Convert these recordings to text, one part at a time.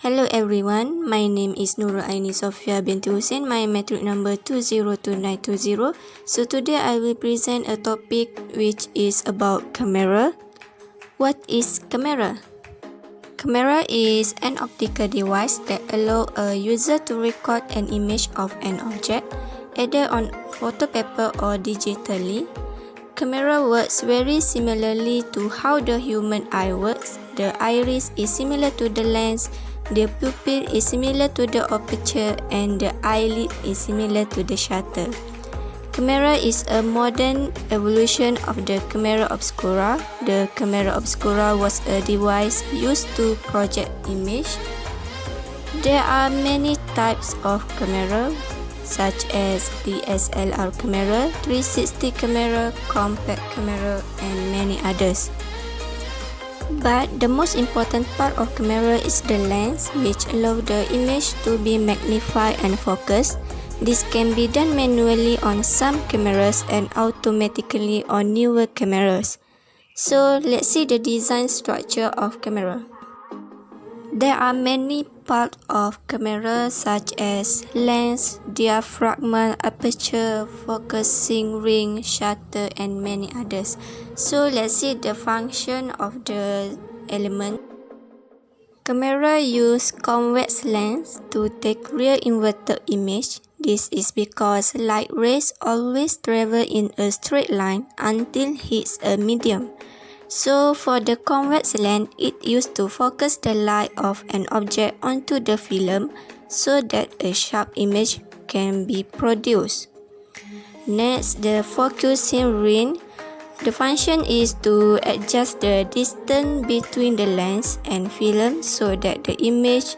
Hello everyone, my name is Nurul Aini Sofia binti Hussein, my metric number 202920. So today I will present a topic which is about camera. What is camera? Camera is an optical device that allows a user to record an image of an object, either on photo paper or digitally. Camera works very similarly to how the human eye works. The iris is similar to the lens, the pupil is similar to the aperture, and the eyelid is similar to the shutter. Camera is a modern evolution of the camera obscura. The camera obscura was a device used to project image. There are many types of camera, such as DSLR camera, 360 camera, compact camera, and many others. But the most important part of camera is the lens, which allows the image to be magnified and focused. This can be done manually on some cameras and automatically on newer cameras. So let's see the design structure of camera. There are many parts of camera such as lens, diaphragm, aperture, focusing ring, shutter, and many others. So let's see the function of the element. Camera use convex lens to take rear inverted image. This is because light rays always travel in a straight line until hits a medium. So for the convex lens, it used to focus the light of an object onto the film so that a sharp image can be produced. Next, the focusing ring. The function is to adjust the distance between the lens and film so that the image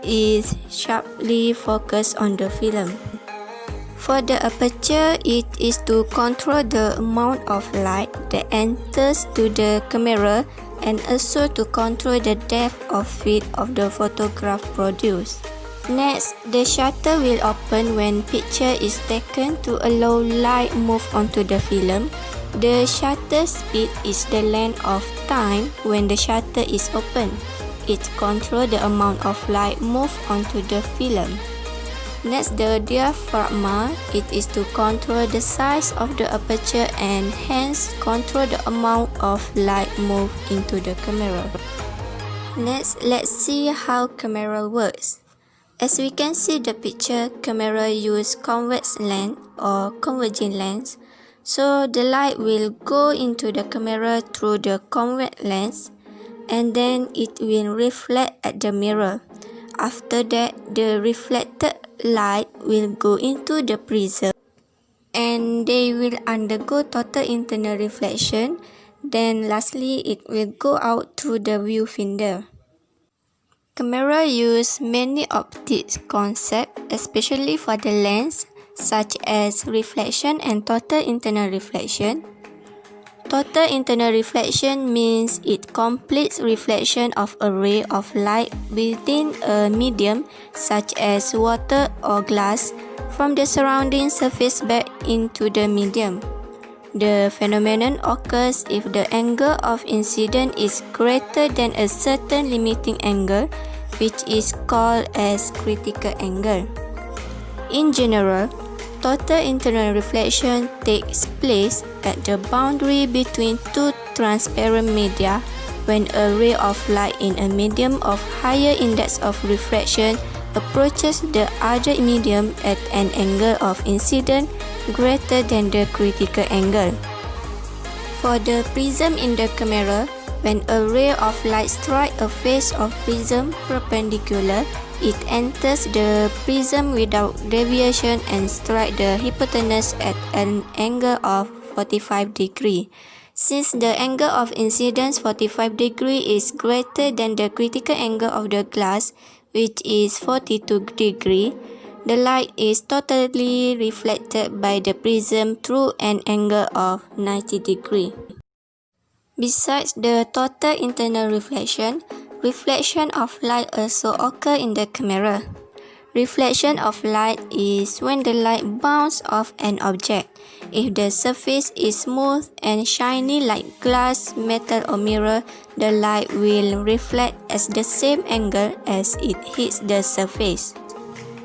is sharply focused on the film. For the aperture, it is to control the amount of light that enters to the camera and also to control the depth of field of the photograph produced. Next, the shutter will open when picture is taken to allow light move onto the film. The shutter speed is the length of time when the shutter is open. It controls the amount of light move onto the film. Next, the diaphragm. It is to control the size of the aperture and hence control the amount of light move into the camera. Next, let's see how camera works. As we can see the picture, camera use convex lens or converging lens. So the light will go into the camera through the convex lens and then it will reflect at the mirror. After that, the reflected light will go into the prism and they will undergo total internal reflection. Then lastly, it will go out through the viewfinder. Camera use many optics concepts, especially for the lens, such as reflection and total internal reflection. Total internal reflection means it completes reflection of a ray of light within a medium such as water or glass from the surrounding surface back into the medium. The phenomenon occurs if the angle of incidence is greater than a certain limiting angle, which is called as critical angle. In general, total internal reflection takes place at the boundary between two transparent media when a ray of light in a medium of higher index of refraction approaches the other medium at an angle of incidence greater than the critical angle. For the prism in the camera, when a ray of light strikes a face of prism perpendicular, it enters the prism without deviation and strikes the hypotenuse at an angle of 45 degrees. Since the angle of incidence 45 degrees is greater than the critical angle of the glass, which is 42 degrees, the light is totally reflected by the prism through an angle of 90 degrees. Besides the total internal reflection, reflection of light also occurs in the camera. Reflection of light is when the light bounces off an object. If the surface is smooth and shiny like glass, metal or mirror, the light will reflect at the same angle as it hits the surface.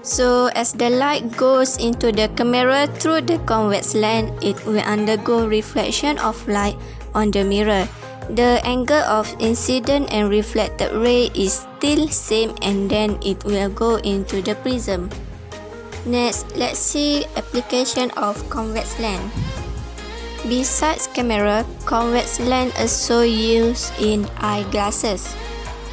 So as the light goes into the camera through the convex lens, it will undergo reflection of light on the mirror. The angle of incident and reflected ray is still same, and then it will go into the prism. Next, let's see application of convex lens. Besides camera, convex lens also used in eyeglasses.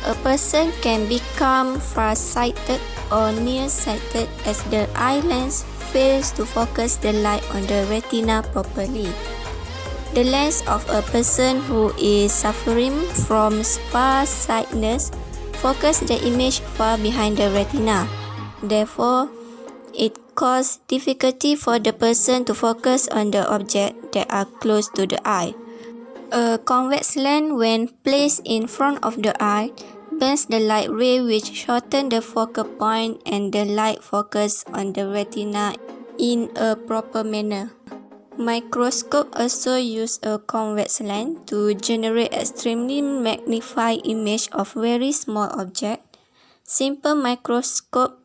A person can become far-sighted or nearsighted as the eye lens fails to focus the light on the retina properly. The lens of a person who is suffering from far-sightedness focus the image far behind the retina. Therefore, it causes difficulty for the person to focus on the objects that are close to the eye. A convex lens, when placed in front of the eye, bends the light ray which shortens the focal point and the light focus on the retina in a proper manner. Microscope also use a convex lens to generate extremely magnified image of very small objects. Simple microscope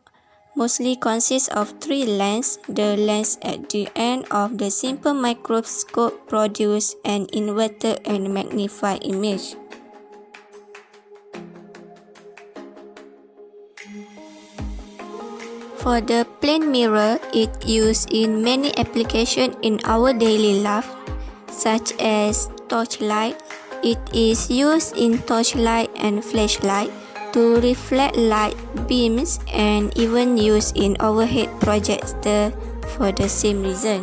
mostly consists of 3 lenses. The lens at the end of the simple microscope produce an inverted and magnified image. For the plane mirror, it used in many applications in our daily life, such as torchlight. It is used in torchlight and flashlight to reflect light beams, and even used in overhead projector for the same reason.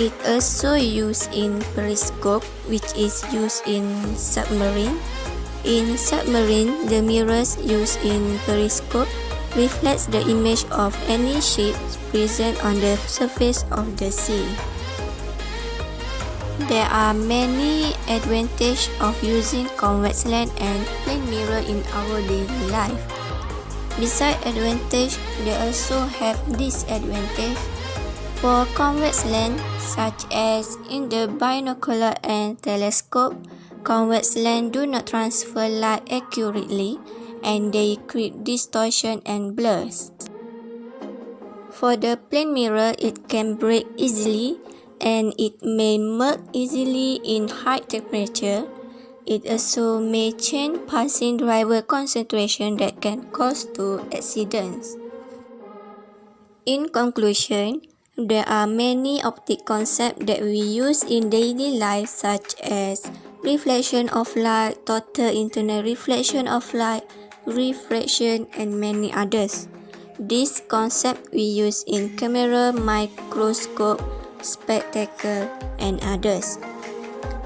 It also used in periscope, which is used in submarine. In submarine, the mirrors used in periscope reflects the image of any ships present on the surface of the sea. There are many advantages of using convex lens and plane mirror in our daily life. Besides advantage, they also have disadvantage. For convex lens, such as in the binocular and telescope, convex lens do not transfer light accurately, and they create distortion and blurs. For the plane mirror, it can break easily, and it may melt easily in high temperature. It also may change passing driver concentration that can cause to accidents. In conclusion, there are many optic concepts that we use in daily life, such as reflection of light, total internal reflection of light, refraction, and many others. This concept we use in camera, microscope, spectacle, and others.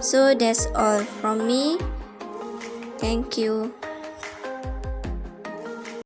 So that's all from me. Thank you.